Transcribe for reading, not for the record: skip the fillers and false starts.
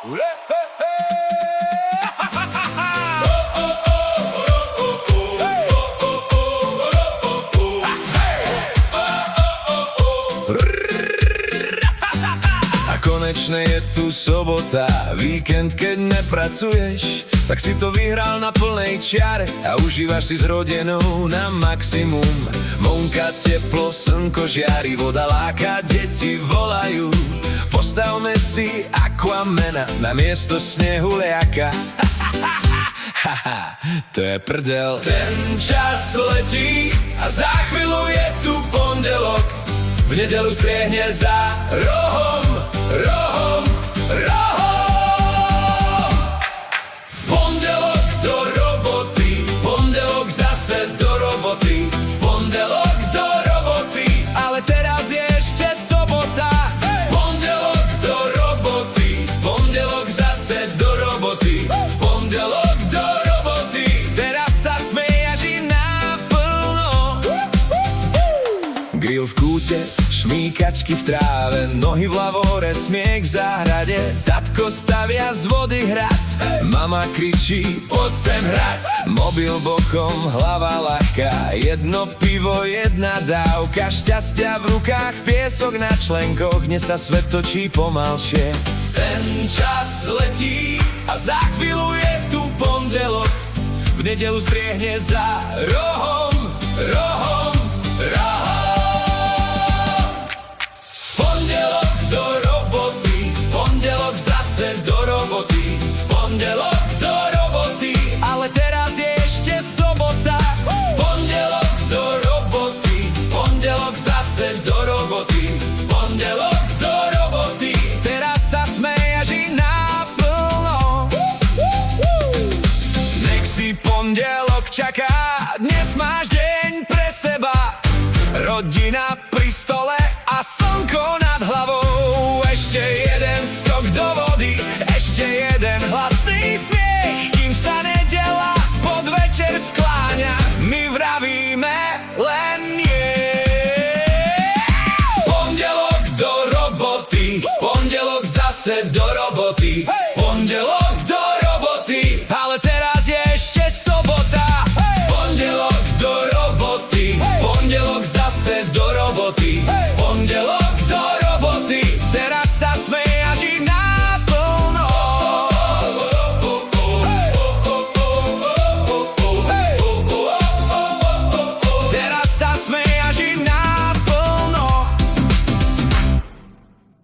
A konečne je tu sobota, víkend, keď nepracuješ, tak si to vyhral na plnej čiare a užívaš si s rodinou na maximum. Vonka teplo, slnko žiari, voda láka, deti volajú. Postavme si Aquamena na miesto snehu liaka. To je prdel. Ten čas letí a za chvíľu je tu pondelok. V nedeľu striehne za rohom, rohom, rohom. V pondelok do roboty, v pondelok zase do roboty, v pondelok do roboty, ale teraz je ešte sobota. V pondelok do roboty, v pondelok zase do roboty, v pondelok do roboty, teraz sa smejaš i naplno. Grill v kúte, šmíkačky v tráve, nohy v lavore, smiech v záhrade. Tatko stavia z vody hrad, mama kričí, poď sem hrať. Mobil bokom, hlava ľahká, jedno pivo, jedna dávka. Šťastia v rukách, piesok na členkoch, dnes sa svet točí pomalšie. Ten čas letí a za chvíľu je tu pondelok. V nedeľu striehne za rohom, rohom, rohom. Do roboty, v pondelok zase do roboty, v pondelok do roboty, ale teraz je ešte sobota. V pondelok do roboty, v pondelok zase do roboty, v pondelok do roboty, teraz sa smejaš i naplno. Nech si pondelok čaká, dnes máš deň pre seba. Rodina pri stole a slnko nad hlavou. Ešte jeden skok do vody, ešte jeden hlasný smiech, kým sa nedeľa podvečer skláňa. My vravíme len nie. V pondelok do roboty, v pondelok zase do roboty, v